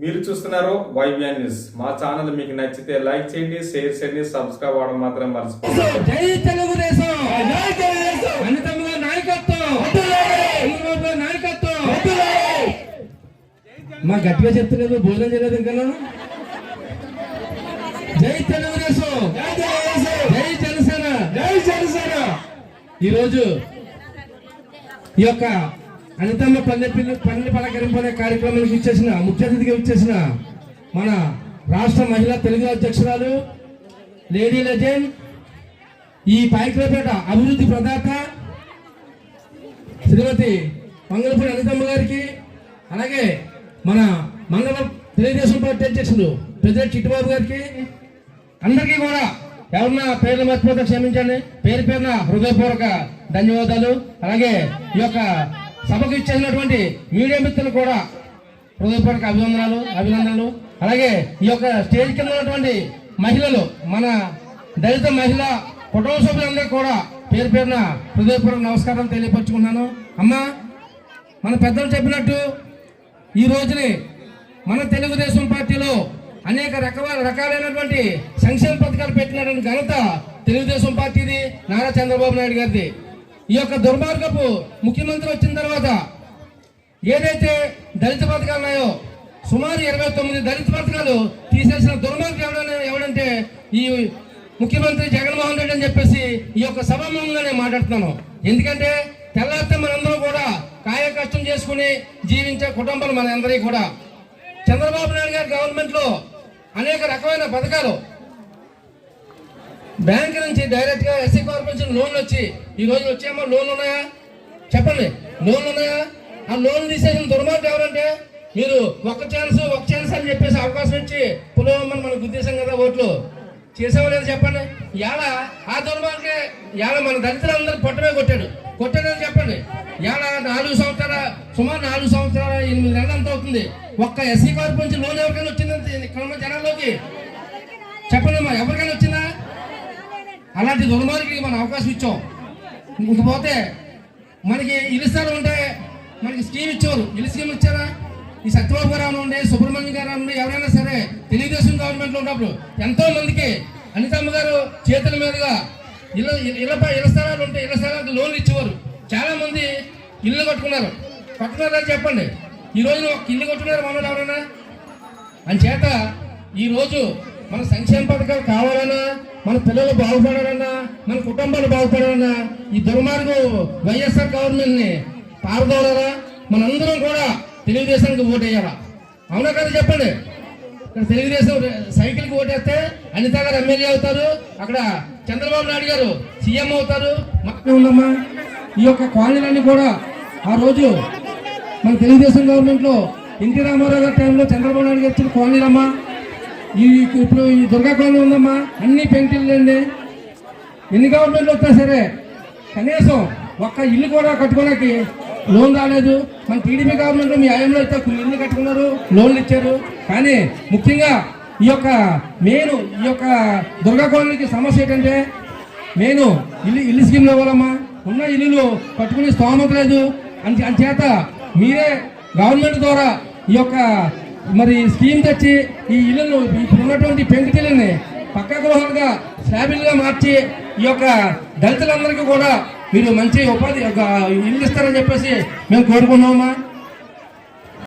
మీరు చూస్తున్నారు వైబిఎన్ న్యూస్. మా ఛానల్ మీకు నచ్చితే లైక్ చేయండి, షేర్ చేయండి, సబ్స్క్రైబ్ అవ్వడం మాత్రం మర్చిపోకండి. జై తెలుగుదేశం, జై తెలుగుదేశం. అనితమ్మ నాయకత్వం, చంద్రబాబు నాయకత్వం. మా గట్టిగా చెప్తలేదు, భోజనం చేయలేదు ఇంకా. జై తెలుగుదేశం, జై తెలుగుదేశం, జై జనసేన, జై జనసేన. ఈరోజు ఈ యొక్క అనితమ్మ పల్లె పలకరింపు అనే కార్యక్రమానికి ఇచ్చేసిన ముఖ్య అతిథిగా ఇచ్చేసిన మన రాష్ట్ర మహిళా తెలుగు అధ్యక్షురాలు లేడీ లెజెండ్, ఈ పాయకులపేట అభివృద్ధి ప్రదాత శ్రీమతి మంగళపూడి అనితమ్మ గారికి, అలాగే మన మంగళం తెలుగుదేశం పార్టీ అధ్యక్షులు ప్రెసిడెంట్ చిట్టుబాబు గారికి, అందరికీ కూడా ఎవరన్నా పేర్లు మర్చిపోతే క్షమించండి. పేరు పేరున హృదయపూర్వక ధన్యవాదాలు. అలాగే ఈ యొక్క సభకు ఇచ్చేసినటువంటి మీడియా మిత్రులు కూడా హృదయపూర్వక అభినందనలు. అలాగే ఈ యొక్క స్టేజ్ కింద ఉన్నటువంటి మహిళలు, మన దళిత మహిళ కుటుంబ సభ్యులందరూ కూడా పేరు పేరున హృదయపూర్వక నమస్కారం తెలియపరుచుకున్నాను. అమ్మా, మన పెద్దలు చెప్పినట్టు ఈ రోజుని మన తెలుగుదేశం పార్టీలో అనేక రకాలైనటువంటి సంక్షేమ పథకాలు పెట్టినటువంటి ఘనత తెలుగుదేశం పార్టీది, నారా చంద్రబాబు నాయుడు గారిది. ఈ యొక్క దుర్మార్గపు ముఖ్యమంత్రి వచ్చిన తర్వాత ఏదైతే దళిత పథకాలు ఉన్నాయో సుమారు 29 దళిత పథకాలు తీసేసిన దుర్మార్గం ఎవడంటే ఈ ముఖ్యమంత్రి జగన్మోహన్ రెడ్డి అని చెప్పేసి ఈ యొక్క సభాముఖంగా నేను మాట్లాడుతున్నాను. ఎందుకంటే తెల్లారితే మనందరూ కూడా కాయ కష్టం చేసుకుని జీవించే కుటుంబాలు మనందరికీ కూడా చంద్రబాబు నాయుడు గారి గవర్నమెంట్ లో అనేక రకమైన పథకాలు, బ్యాంక్ నుంచి డైరెక్ట్ గా ఎస్సీ కార్పొరేషన్ లోన్లు వచ్చి ఈ రోజు వచ్చేమో లోన్లు ఉన్నాయా చెప్పండి, లోన్లు ఉన్నాయా? ఆ లోన్లు తీసేసిన దుర్మార్గం ఎవరంటే మీరు ఒక ఛాన్స్ అని చెప్పేసి అవకాశం ఇచ్చి పులోమని మనకు ఉద్దేశం కదా ఓట్లు చేసామో లేదు చెప్పండి. ఇవాళ ఆ దుర్మార్గే ఇవాళ మన దళితులందరూ పొట్టమే కొట్టాడని చెప్పండి. ఇవాళ 4 సంవత్సరాల సుమారు 4 సంవత్సరాల 8 నెలలు అంత అవుతుంది. ఒక్క ఎస్సీ కార్పొరేషన్ లోన్ ఎవరికైనా వచ్చిందంటే ఇక్కడ జనాల్లోకి చెప్పండి అమ్మా, ఎవరికైనా వచ్చిందా? అలాంటి దుర్మార్గులకి మనం అవకాశం ఇచ్చాం. ఇంకపోతే మనకి ఇల్లు స్థలం ఉంటే మనకి స్కీమ్ ఇచ్చారు. ఇల్లు స్కీమ్ ఇచ్చారా? ఈ సత్యబాబు గారు ఉండే, సుబ్రహ్మణ్యం గారు ఉండే, ఎవరైనా సరే తెలుగుదేశం గవర్నమెంట్ లో ఉన్నప్పుడు ఎంతో మందికి అనితమ్మ గారు చేతుల మీదుగా ఇళ్ల స్థలాలు ఉంటే ఇళ్ల స్థలాలకు లోన్లు ఇచ్చేవారు. చాలా మంది ఇల్లు కట్టుకున్నారా చెప్పండి. ఈ రోజు ఒక ఇల్లు కట్టుకున్నారు మనలో ఎవరైనా? అని చేత ఈ రోజు మన సంక్షేమ పథకాలు కావాలన్నా, మన పిల్లలు బాగుపడాలన్నా, మన కుటుంబాలు బాగుపడాలన్నా ఈ దుర్మార్గం వైఎస్ఆర్ గవర్నమెంట్ ని పారదోలారా. మనందరం కూడా తెలుగుదేశానికి ఓటేయాలా, అవునా కదా చెప్పండి. ఇక్కడ తెలుగుదేశం సైకిల్కి ఓటేస్తే అనిత గారు ఎమ్మెల్యే అవుతారు, అక్కడ చంద్రబాబు నాయుడు గారు సీఎం అవుతారు. ఉందమ్మా, ఈ యొక్క కాలనీలన్నీ కూడా ఆ రోజు మన తెలుగుదేశం గవర్నమెంట్ లో ఎన్టీ రామారావు గారి టైంలో చంద్రబాబు నాయుడు గారు ఇచ్చిన కాలనీలమ్మా. ఇప్పుడు ఈ దుర్గా కాలనీ ఉందమ్మా, అన్ని పెంకిళ్ళండి. ఎన్ని గవర్నమెంట్లు వస్తా సరే కనీసం ఒక్క ఇల్లు కూడా కట్టుకోవడానికి లోన్ రాలేదు. మన టీడీపీ గవర్నమెంట్ మీ హయాంలో అయితే ఇల్లు కట్టుకున్నారు, లోన్లు ఇచ్చారు. కానీ ముఖ్యంగా ఈ యొక్క దుర్గా కాలనీకి సమస్య ఏంటంటే ఇల్లు స్కీమ్లు ఇవ్వాలమ్మా. ఉన్న ఇల్లులు కట్టుకునే స్తోమత లేదు. అంచేత మీరే గవర్నమెంట్ ద్వారా ఈ యొక్క మరి స్కీమ్ తెచ్చి ఈ ఇళ్లను ఇప్పుడు ఉన్నటువంటి పెంకుటిల్లని పక్కా గృహాలుగా స్లాబిల్గా మార్చి ఈ యొక్క దళితులందరికీ కూడా మీరు మంచి ఉపాధి ఇల్లు ఇస్తారని చెప్పేసి మేము కోరుకున్నామమ్మా.